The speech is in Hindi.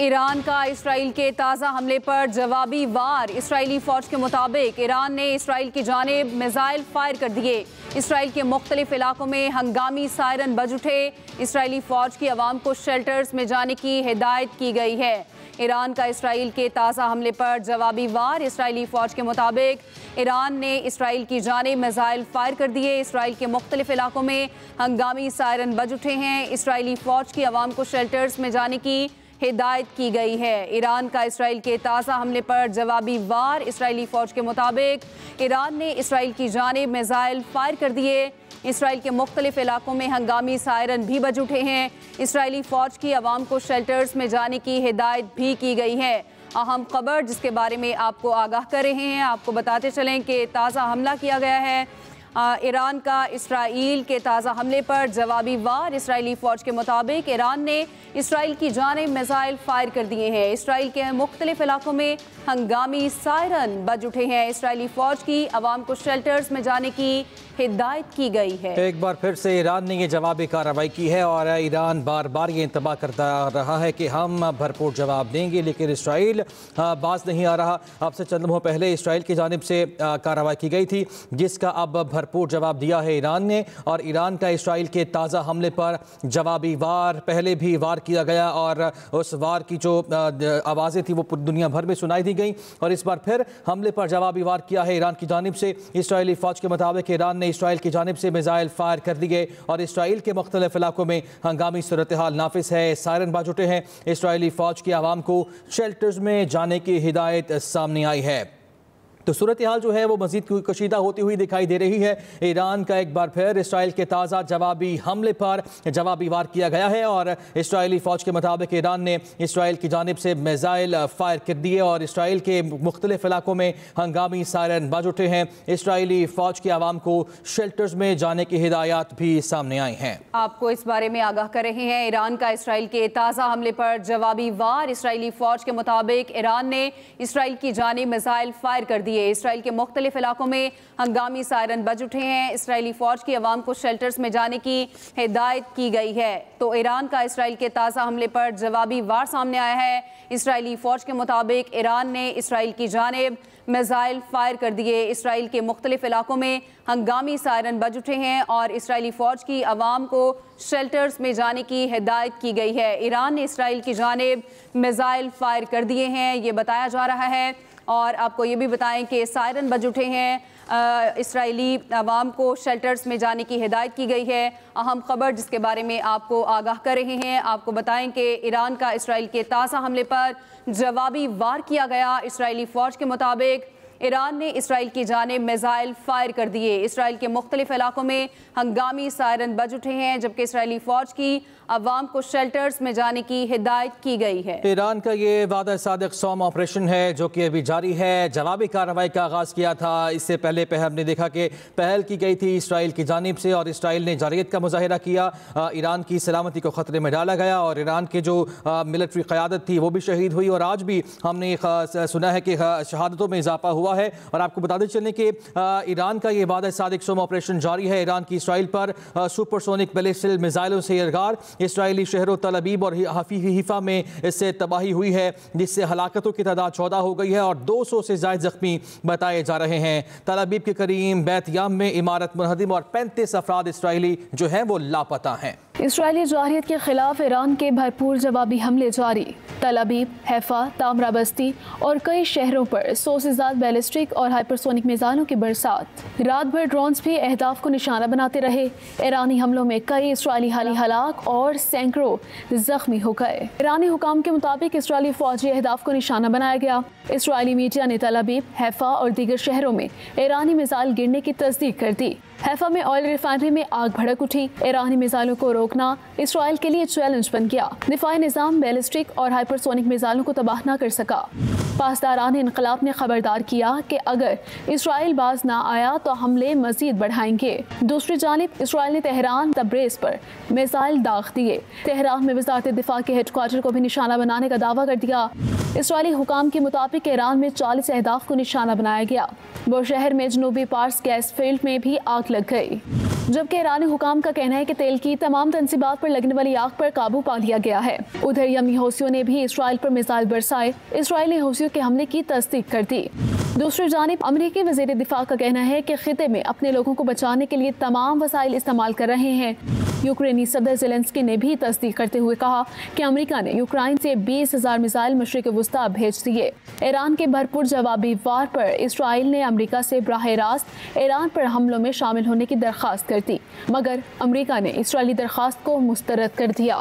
ईरान का इसराइल के ताज़ा हमले पर जवाबी वार। इसराइली फ़ौज के मुताबिक ईरान ने इसराइल की जानिब मिसाइल फायर कर दिए। इसराइल के मुख्तलिफ इलाकों में हंगामी सायरन बज उठे। इसराइली फ़ौज की आवाम को शेल्टर्स में जाने की हिदायत की गई है। ईरान का इसराइल के ताज़ा हमले पर जवाबी वार। इसराइली फ़ौज के मुताबिक ईरान ने इसराइल की जानिब मिसाइल फायर कर दिए। इसराइल के मुख्तलिफ इलाकों में हंगामी सायरन बज उठे हैं। इसराइली फ़ौज की आवाम को शेल्टर्स में जाने की हिदायत की गई है। ईरान का इसराइल के ताज़ा हमले पर जवाबी वार। इसराइली फ़ौज के मुताबिक ईरान ने इसराइल की जानिब मिसाइल फायर कर दिए। इसराइल के मुख्तलिफ इलाकों में हंगामी सायरन भी बज उठे हैं। इसराइली फ़ौज की आवाम को शेल्टर्स में जाने की हिदायत भी की गई है। अहम खबर जिसके बारे में आपको आगाह कर रहे हैं, आपको बताते चलें कि ताज़ा हमला किया गया है। ईरान का इसराइल के ताज़ा हमले पर जवाबी वार। इसराइली फ़ौज के मुताबिक ईरान ने इसराइल की जानिब मिसाइल फायर कर दिए हैं। इसराइल के मुख्तलिफ इलाकों में हंगामी सायरन बज उठे हैं। इसराइली फ़ौज की आवाम को शेल्टर्स में जाने की हिदायत की गई है। एक बार फिर से ईरान ने ये जवाबी कार्रवाई की है और ईरान बार बार ये इंतबाह करता रहा है कि हम भरपूर जवाब देंगे, लेकिन इसराइल बाज नहीं आ रहा। अब से चंद लम्हों पहले इसराइल की जानिब से कार्रवाई की गई थी, जिसका अब भरपूर जवाब दिया है ईरान ने। और ईरान का इसराइल के ताज़ा हमले पर जवाबी वार, पहले भी वार किया गया और उस वार की जो आवाज़ें थी वो पूरी दुनिया भर में सुनाई दी गई। और इस बार फिर हमले पर जवाबी वार किया है ईरान की जानिब से। इसराइली फ़ौज के मुताबिक ईरान ने इसराइल की जानिब से मिसाइल फायर कर दिए और इसराइल के मुख्तलिफ इलाकों में हंगामी सूरत हाल नाफिस है। सायरन बज उठे हैं। इसराइली फ़ौज की आवाम को शेल्टर्स में जाने की हिदायत सामने आई है। तो सूरत हाल जो है वो मज़ीद कशीदा होती हुई दिखाई दे रही है। ईरान का एक बार फिर इसराइल के ताज़ा जवाबी हमले पर जवाबी वार किया गया है और इसराइली फ़ौज के मुताबिक ईरान ने इसराइल की जानिब से मिसाइल फायर कर दिए और इसराइल के मुख्तलिफ इलाकों में हंगामी सायरन बज उठे हैं। इसराइली फ़ौज की आवाम को शेल्टर्स में जाने की हिदायत भी सामने आई हैं। आपको इस बारे में आगाह कर रहे हैं। ईरान का इसराइल के ताज़ा हमले पर जवाबी वार। इसराइली फ़ौज के मुताबिक ईरान ने इसराइल की जानिब मिसाइल फायर कर दिए। इसराइल के मुख्तलिफ इलाकों में हंगामी सायरन बज उठे हैं। इसराइली फ़ौज की आवाम को शेल्टर्स में जाने की हिदायत की गई है। तो ईरान का इसराइल के ताज़ा हमले पर जवाबी वार सामने आया है। इसराइली फ़ौज के मुताबिक ईरान ने इसराइल की जानिब मिसाइल फायर कर दिए। इसराइल के मुख्तलिफ इलाकों में हंगामी सायरन बज उठे हैं और इसराइली फ़ौज की आवाम को शेल्टर्स में जाने की हिदायत की गई है। ईरान ने इसराइल की जानिब मिसाइल फायर कर दिए हैं, ये बताया जा रहा है। और आपको ये भी बताएं कि सायरन बज उठे हैं। इसराइली आवाम को शेल्टर्स में जाने की हिदायत की गई है। अहम खबर जिसके बारे में आपको आगाह कर रहे हैं, आपको बताएं कि ईरान का इसराइल के ताज़ा हमले पर जवाबी वार किया गया। इसराइली फ़ौज के मुताबिक ईरान ने इसराइल की जानिब मिसाइल फायर कर दिए। इसराइल के मुख्तलिफ इलाकों में हंगामी सायरन बज उठे हैं, जबकि इसराइली फ़ौज की अवाम को शेल्टर्स में जाने की हिदायत की गई है। ईरान का ये वादा सादिक सौम ऑपरेशन है जो कि अभी जारी है। जवाबी कार्रवाई का आगाज़ किया था। इससे पहले हमने देखा कि पहल की गई थी इसराइल की जानिब से और इसराइल ने जारियत का मुजाहिरा किया। ईरान की सलामती को ख़तरे में डाला गया और ईरान की जो मिलिट्री क़यादत थी वो भी शहीद हुई। और आज भी हमने सुना है कि शहादतों में इजाफा हुआ है। और आपको बताते चलें कि ईरान का ये वादा सादिक सोम ऑपरेशन जारी है। ईरान की इसराइल पर सुपरसोनिक बैलिस्टिक मिसाइलों से इरगार। इसराइली शहरों तल अबीब और हिफा में इससे तबाही हुई है, जिससे हलाकतों की तादाद 14 हो गई है और 200 से ज़ायद ज़ख्मी बताए जा रहे हैं। तल अबीब के करीब बैत-याम में इमारत मुनहदिम और 35 अफराद इसराइली जो हैं वो लापता हैं। इसराइली जारहियत के खिलाफ ईरान के भरपूर जवाबी हमले जारी। तल अबीब, हैफा, तामरा बस्ती और कई शहरों पर 100 से ज़्यादा बैलिस्टिक और हाइपरसोनिक मिसाइलों की बरसात। रात भर ड्रोन्स भी अहदाफ को निशाना बनाते रहे। ईरानी हमलों में कई इसराइली हलाक और सैकड़ों जख्मी हो गए। ईरानी हुकाम के मुताबिक इसराइली फौजी अहदाफ को निशाना बनाया गया। इसराइली मीडिया ने तल अबीब, हैफा और दीगर शहरों में ईरानी मिसाइल गिरने की तस्दीक कर दी। हैफा में ऑयल रिफाइनरी में आग भड़क उठी। ईरानी मिसाइलों को रोकना इसराइल के लिए चैलेंज बन गया। दिफाई निज़ाम बैलिस्टिक और हाइपरसोनिक मिसाइलों को तबाह न कर सका। पासदारान इनकलाब ने खबरदार किया कि अगर इसराइल बाज ना आया तो हमले मजीद बढ़ाएंगे। दूसरी जानिब इसराइल ने तेहरान, तब्रेज़ पर मिसाइल दाग दिए। तेहरान में वज़ारत दिफा के हेडक्वार्टर को भी निशाना बनाने का दावा कर दिया। इसराइली हुकाम के मुताबिक ईरान में 40 अहदाफ को निशाना बनाया गया। बुशहर में जनूबी पार्स गैस फील्ड में भी आग लग गई। जबकि ईरानी हुकाम का कहना है कि तेल की तमाम तंसीबात पर लगने वाली आग पर काबू पा लिया गया है। उधर यमनी हौसियों ने भी इसराइल पर मिसाइल बरसाए। इसराइल ने हौसियों के हमले की तस्दीक कर दी। दूसरी जानिब अमरीकी वज़ीर दिफा का कहना है कि खिते में अपने लोगों को बचाने के लिए तमाम वसाइल इस्तेमाल कर रहे हैं। यूक्रेनी सदर ज़ेलेंस्की ने भी तस्दीक करते हुए कहा कि अमेरिका ने यूक्रेन से 20,000 मिसाइल मशरिक़ वुस्ता भेज दिए। ईरान के भरपूर जवाबी वार पर इसराइल ने अमेरिका से बराह रास्त ईरान पर हमलों में शामिल होने की दरख्वास्त कर दी, मगर अमेरिका ने इसराइली दरख्वास्त को मुस्तरद कर दिया।